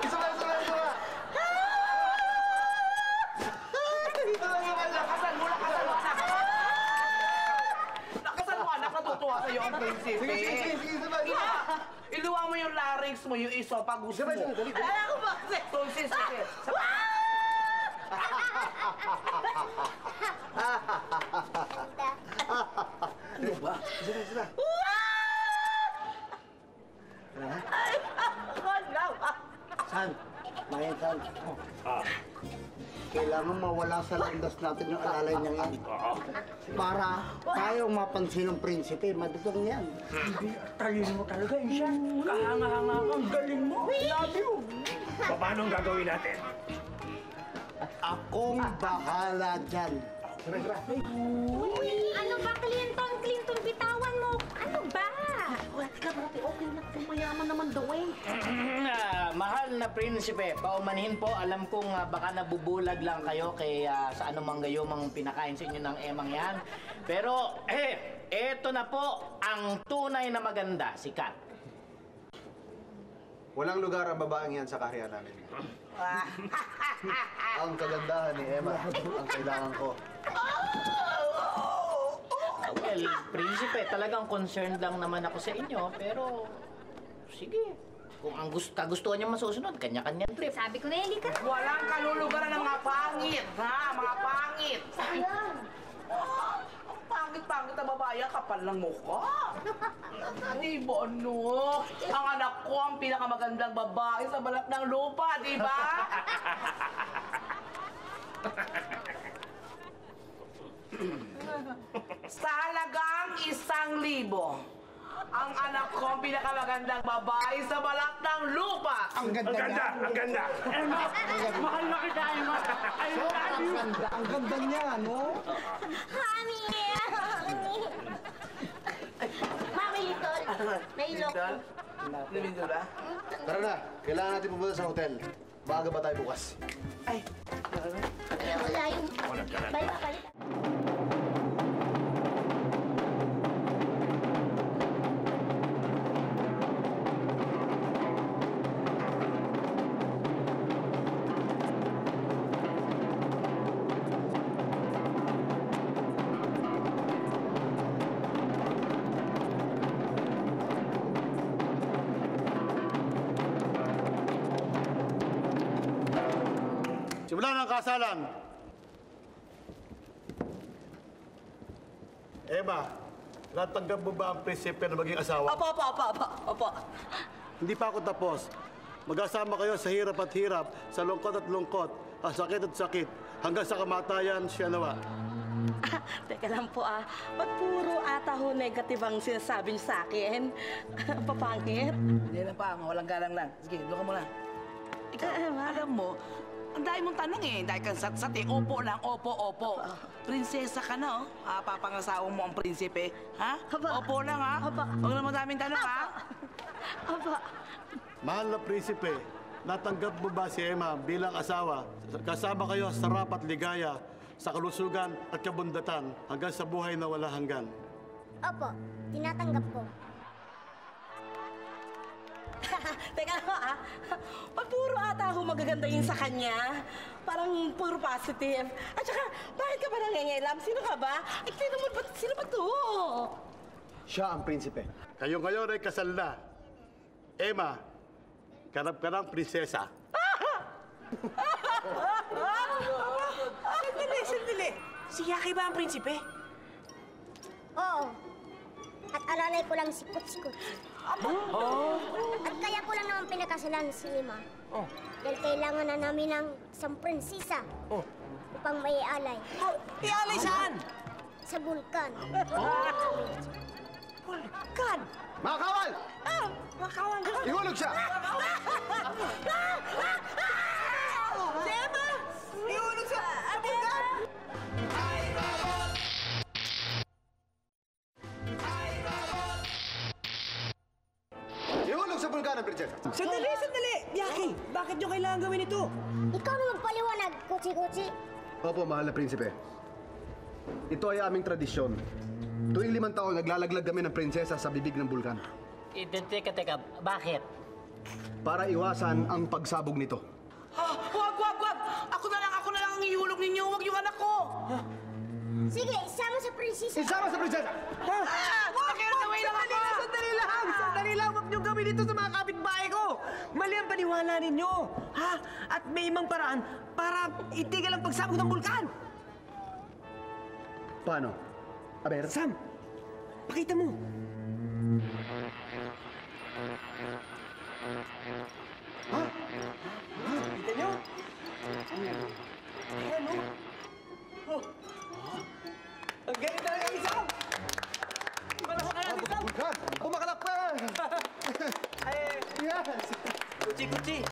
Isa ba? Ito lang naman, lakasan mo, anak. Lakasan mo, anak, natutuwa sa'yo ang prinsipe. Sige, isa ba? Iluwa mo yung larynx mo, yung esophagus mo. Dali. Alam ko ba kasi? Tonsis, sige. Ano ba? Sila. Ay, wala. San? San. Kailangan mawala sa landas natin yung alalay niya yan. Para tayo mapansin ng prinsipe, madugong yan. Talino mo talaga, Isha. Kahanga-hanga kang galing mo. Love you. Paano ang gagawin natin? Akong bahala dyan. Ano ba, Clinton, bitawan mo. Ano ba? Okay na, mayaman naman daw eh. Mahal na prinsipe, paumanhin po. Alam kong baka nabubulag lang kayo kay sa anumang gayumang pinakain sa inyo ng emang yan. Pero, eto na po ang tunay na maganda, si Kat. Walang lugar ang babaeng yan sa kaharian namin. Ang kagandahan ni Emma, ang kailangan ko. Well, prinsipe, talagang concerned lang naman ako sa inyo, pero sige. Kung ang kagustuhan niyo masusunod, kanya-kanyang trip. Sabi ko na, hindi ka na. Walang kalulugaran ng mga pangit, ha? Mga pangit! Sayang. Ang pangit-pangit na babae, kapal ng mukha. Di ba, ano? Ang anak ko ang pinakamagandang babae sa balat ng lupa, di ba? Sa halagang 1,000, ang anak ko ang pinakamagandang babae sa balat ng lupa. Ang ganda niya. Ang ganda! Emma, mahal na kita, Emma. I love you. Ang ganda niya, no? Honey! Mami, Litol. Nailok ko. Lumindula? Tara na, kailangan natin pumunta sa hotel. Maaga ba tayo bukas? Ay, Wala yung... Balik. Simulan ang kasalan. Emma, natanggap mo ba ang prinsipe na maging asawa? Opo. Hindi pa ako tapos. Mag-asama kayo sa hirap at hirap, sa lungkot at lungkot, sa sakit at sakit, hanggang sa kamatayan siya nawa. Teka lang po ba't puro ata ho negative ang sinasabi niyo sa akin? Papangit? hindi lang pa, walang galang lang. Sige, doon ka muna. Ikaw, alam mo, ang dahil mong tanong dahil kang sat-sat opo lang, opo. Prinsesa ka na, papangasawa mo ang prinsipe, ha? Aba. Opo lang, ha? Aba. Huwag na madaming tanong, ha? Aba, Mahal na prinsipe, natanggap mo ba si Emma bilang asawa? Kasama kayo sa sarap at ligaya, sa kalusugan at kabundatan, hanggang sa buhay na wala hanggan. Opo, tinatanggap ko. teka lang ba't puro ata ho magaganda yun sa kanya? Parang puro positive. At saka, bakit ka ba nangingilam? Sino ka ba? Ay, sino ba to? Siya ang prinsipe. Kayo ngayon ay kasal na. Emma, kanap ka ng prinsesa. Sandali. Si Yaki ba ang prinsipe? Oo. At alalay ko lang si Kuts-Kuts. At kaya ko lang naman pinakasalan si Emma. Dahil kailangan na namin ng isang prinsesa upang may alay Ialay saan? sa bulkan. Bulkan! Mga kawal! Makawang ka! Ihulog siya! Si Emma! Ihulog sa bulkan! Ihulog sa bulkan ang prinsesa! Sandali! Yaki, bakit nyo kailangan gawin ito? Ikaw na magpaliwanag, Kutsi-Kutsi. Opo, mahal na prinsipe. Ito ay aming tradisyon. Tuwing 5 taon, naglalaglag kami ng prinsesa sa bibig ng bulkan. Teka, bakit? para iwasan ang pagsabog nito. Wag! Ako na lang ang ihulog ninyo. Wag yung anak ko. Sige, isama sa prinsesa. Isama sa prinsesa! Pakiramdamay lang ako. Sandali lang! Huwag niyong gawin ito sa mga kapitbahay ko! Mali ang paniwala ninyo! Ha? At may ibang paraan para itigil ang pagsabog ng bulkan! Paano? Aber? Sam! Pakita mo! Kita niyo? Ayan, oh. Ang galing talaga ni Sam! Palakpakan natin, Sam! Bulkan! Kumakalak pa! Ay, Yes! Kuchi!